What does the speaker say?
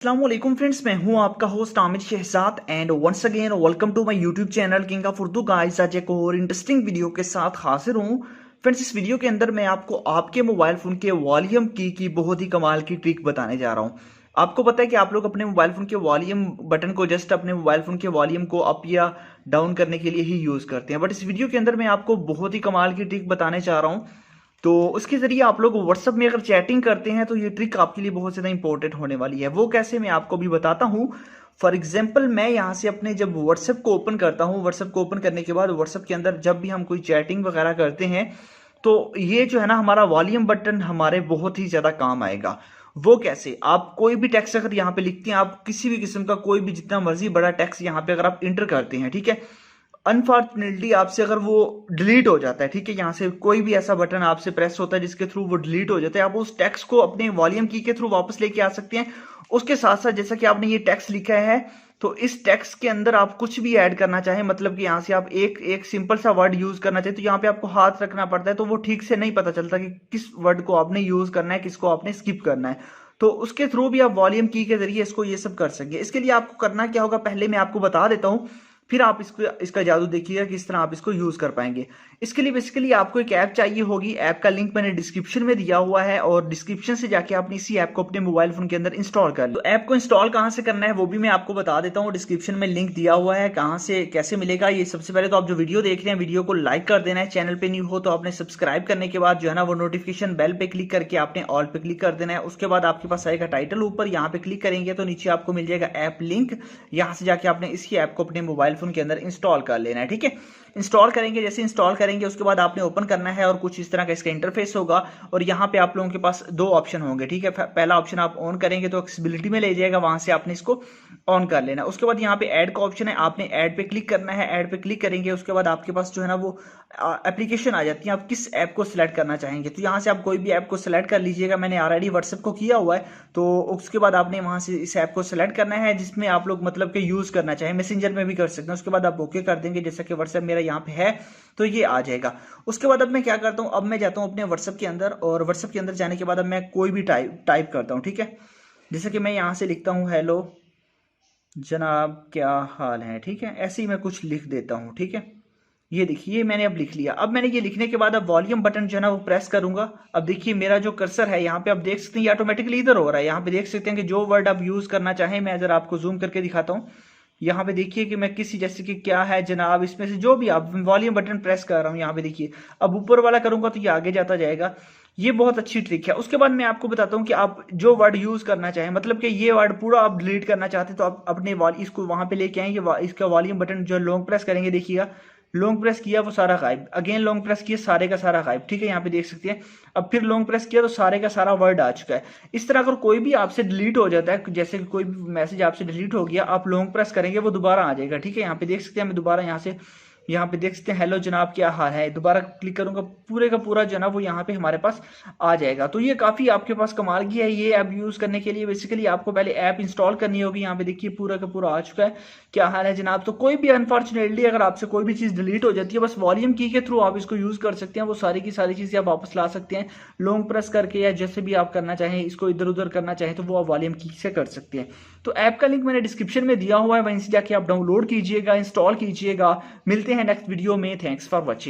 अस्सलामुअलैकुम फ्रेंड्स, मैं हूं आपका host Aamir Shahzad and once again welcome to my YouTube channel king of Urdu guys. आज एक और इंटरेस्टिंग वीडियो के साथ हाजिर हूं फ्रेंड्स। इस वीडियो के अंदर मैं आपको आपके मोबाइल फोन के वॉल्यूम की बहुत ही कमाल की ट्रिक बताने जा रहा हूं। आपको पता है कि आप लोग अपने मोबाइल फोन के वॉल्यूम बटन को जस्ट अपने मोबाइल फोन के वॉल्यूम को अप या डाउन करने के लिए ही यूज करते हैं, बट इस वीडियो के अंदर मैं आपको बहुत ही कमाल की ट्रिक बताने चाह रहा हूं। तो उसके जरिए आप लोग व्हाट्सएप में अगर चैटिंग करते हैं तो ये ट्रिक आपके लिए बहुत ज़्यादा इंपॉर्टेंट होने वाली है। वो कैसे, मैं आपको भी बताता हूँ। फॉर एग्जाम्पल, मैं यहाँ से अपने जब व्हाट्सएप को ओपन करता हूँ, व्हाट्सएप को ओपन करने के बाद व्हाट्सएप के अंदर जब भी हम कोई चैटिंग वगैरह करते हैं तो ये जो है ना हमारा वॉल्यूम बटन हमारे बहुत ही ज़्यादा काम आएगा। वो कैसे, आप कोई भी टेक्स्ट अगर यहाँ पे लिखते हैं, आप किसी भी किस्म का कोई भी जितना मर्जी बड़ा टेक्स्ट यहाँ पे अगर आप इंटर करते हैं, ठीक है, अनफॉर्चुनेटली आपसे अगर वो डिलीट हो जाता है, ठीक है, यहाँ से कोई भी ऐसा बटन आपसे प्रेस होता है जिसके थ्रू वो डिलीट हो जाता है, आप उस टेक्स्ट को अपने वॉल्यूम की के थ्रू वापस लेके आ सकते हैं। उसके साथ साथ जैसा कि आपने ये टेक्स्ट लिखा है तो इस टेक्स्ट के अंदर आप कुछ भी ऐड करना चाहें, मतलब कि यहाँ से आप एक एक सिंपल सा वर्ड यूज करना चाहें तो यहाँ पे आपको हाथ रखना पड़ता है, तो वो ठीक से नहीं पता चलता कि किस वर्ड को आपने यूज करना है, किसको आपने स्किप करना है। तो उसके थ्रू भी आप वॉल्यूम की के जरिए इसको ये सब कर सकेंगे। इसके लिए आपको करना क्या होगा, पहले मैं आपको बता देता हूँ, फिर आप इसका जादू देखिएगा किस तरह आप इसको यूज कर पाएंगे। इसके लिए बेसिकली आपको एक ऐप चाहिए होगी। ऐप का लिंक मैंने डिस्क्रिप्शन में दिया हुआ है और डिस्क्रिप्शन से जाके आपने इसी ऐप को अपने मोबाइल फोन के अंदर इंस्टॉल कर लो। तो ऐप को इंस्टॉल कहाँ से करना है वो भी मैं आपको बता देता हूँ। डिस्क्रिप्शन में लिंक दिया हुआ है, कहाँ से कैसे मिलेगा ये। सबसे पहले तो आप जो वीडियो देख रहे हैं वीडियो को लाइक कर देना है। चैनल पे न्यू हो तो आपने सब्सक्राइब करने के बाद जो है ना वो नोटिफिकेशन बेल पे क्लिक करके आपने ऑल पे क्लिक कर देना है। उसके बाद आपके पास आएगा टाइटल, ऊपर यहाँ पे क्लिक करेंगे तो नीचे आपको मिल जाएगा ऐप लिंक। यहाँ से जाके आपने इसी ऐप को अपने मोबाइल फोन के अंदर इंस्टॉल कर लेना है, ठीक है। इंस्टॉल करेंगे, जैसे इंस्टॉल करेंगे उसके बाद आपने ओपन करना है और कुछ इस तरह का इसका इंटरफेस होगा और यहाँ पे आप लोगों के पास दो ऑप्शन होंगे, ठीक है। पहला ऑप्शन आप ऑन करेंगे तो एक्सेसिबिलिटी में ले जाएगा, वहां से आपने इसको ऑन कर लेना। उसके बाद यहाँ पे ऐड का ऑप्शन है, आपने ऐड पे क्लिक करना है। ऐड पे क्लिक करेंगे उसके बाद आपके पास जो है ना वो एप्लीकेशन आ जाती है, आप किस ऐप को सिलेक्ट करना चाहेंगे। तो यहाँ से आप कोई भी ऐप को सिलेक्ट कर लीजिएगा, मैंने ऑलरेडी व्हाट्सएप को किया हुआ है। तो उसके बाद आपने वहां से इस ऐप को सिलेक्ट करना है जिसमें आप लोग मतलब कि यूज करना चाहें। मैसेंजर में भी कर सकते हैं। उसके बाद आप ओके कर देंगे, जैसा कि व्हाट्सएप मेरा यहाँ पे है तो ये आ जाएगा। उसके बाद अब मैं क्या करता हूँ, अब मैं जाता हूँ अपने व्हाट्सएप के अंदर और व्हाट्सएप के अंदर जाने के बाद अब मैं कोई भी टाइप करता हूँ, ठीक है। जैसे कि मैं यहाँ से लिखता हूँ, हेलो जनाब क्या हाल है, ठीक है, ऐसे ही मैं कुछ लिख देता हूँ, ठीक है। ये देखिए मैंने अब लिख लिया। अब मैंने ये लिखने के बाद अब वॉल्यूम बटन जो है ना वो प्रेस करूंगा। अब देखिए मेरा जो कर्सर है यहाँ पे आप देख सकते हैं ये ऑटोमेटिकली इधर हो रहा है। यहाँ पे देख सकते हैं कि जो वर्ड आप यूज करना चाहें, मैं अगर आपको जूम करके दिखाता हूँ, यहाँ पे देखिए कि मैं किसी, जैसे कि क्या है जनाब, इसमें से जो भी आप वॉल्यूम बटन प्रेस कर रहा हूँ, यहाँ पे देखिए अब ऊपर वाला करूंगा तो ये आगे जाता जाएगा। ये बहुत अच्छी ट्रिक है। उसके बाद मैं आपको बताता हूँ कि आप जो वर्ड यूज करना चाहें, मतलब कि ये वर्ड पूरा आप डिलीट करना चाहते हैं तो आप अपने इसको वहां पे लेके आएंगे, इसका वॉल्यूम बटन जो लॉन्ग प्रेस करेंगे, देखिएगा लॉन्ग प्रेस किया वो सारा गायब, अगेन लॉन्ग प्रेस किया सारे का सारा गायब, ठीक है, यहाँ पे देख सकते हैं। अब फिर लॉन्ग प्रेस किया तो सारे का सारा वर्ड आ चुका है। इस तरह अगर कोई भी आपसे डिलीट हो जाता है, जैसे कि कोई भी मैसेज आपसे डिलीट हो गया, आप लॉन्ग प्रेस करेंगे वो दोबारा आ जाएगा, ठीक है। यहाँ पे देख सकते हैं, मैं दोबारा यहाँ पे देख सकते हैं हेलो जनाब क्या हाल है, दोबारा क्लिक करूंगा पूरे का पूरा जो है ना वो यहाँ पे हमारे पास आ जाएगा। तो ये काफी आपके पास कमाल की है। ये ऐप यूज करने के लिए बेसिकली आपको पहले ऐप इंस्टॉल करनी होगी। यहाँ पे देखिए पूरा का पूरा आ चुका है, क्या हाल है जनाब। तो कोई भी अनफॉर्चुनेटली अगर आपसे कोई भी चीज डिलीट हो जाती है, बस वॉल्यूम की के थ्रू आप इसको यूज कर सकते हैं, वो सारी की सारी चीजें आप वापस ला सकते हैं लॉन्ग प्रेस करके, या जैसे भी आप करना चाहें, इसको इधर उधर करना चाहें तो वो आप वॉल्यूम की से कर सकते हैं। तो ऐप का लिंक मैंने डिस्क्रिप्शन में दिया हुआ है, वहीं से जाके आप डाउनलोड कीजिएगा, इंस्टॉल कीजिएगा। मिलते हैं नेक्स्ट वीडियो में। Thanks for watching.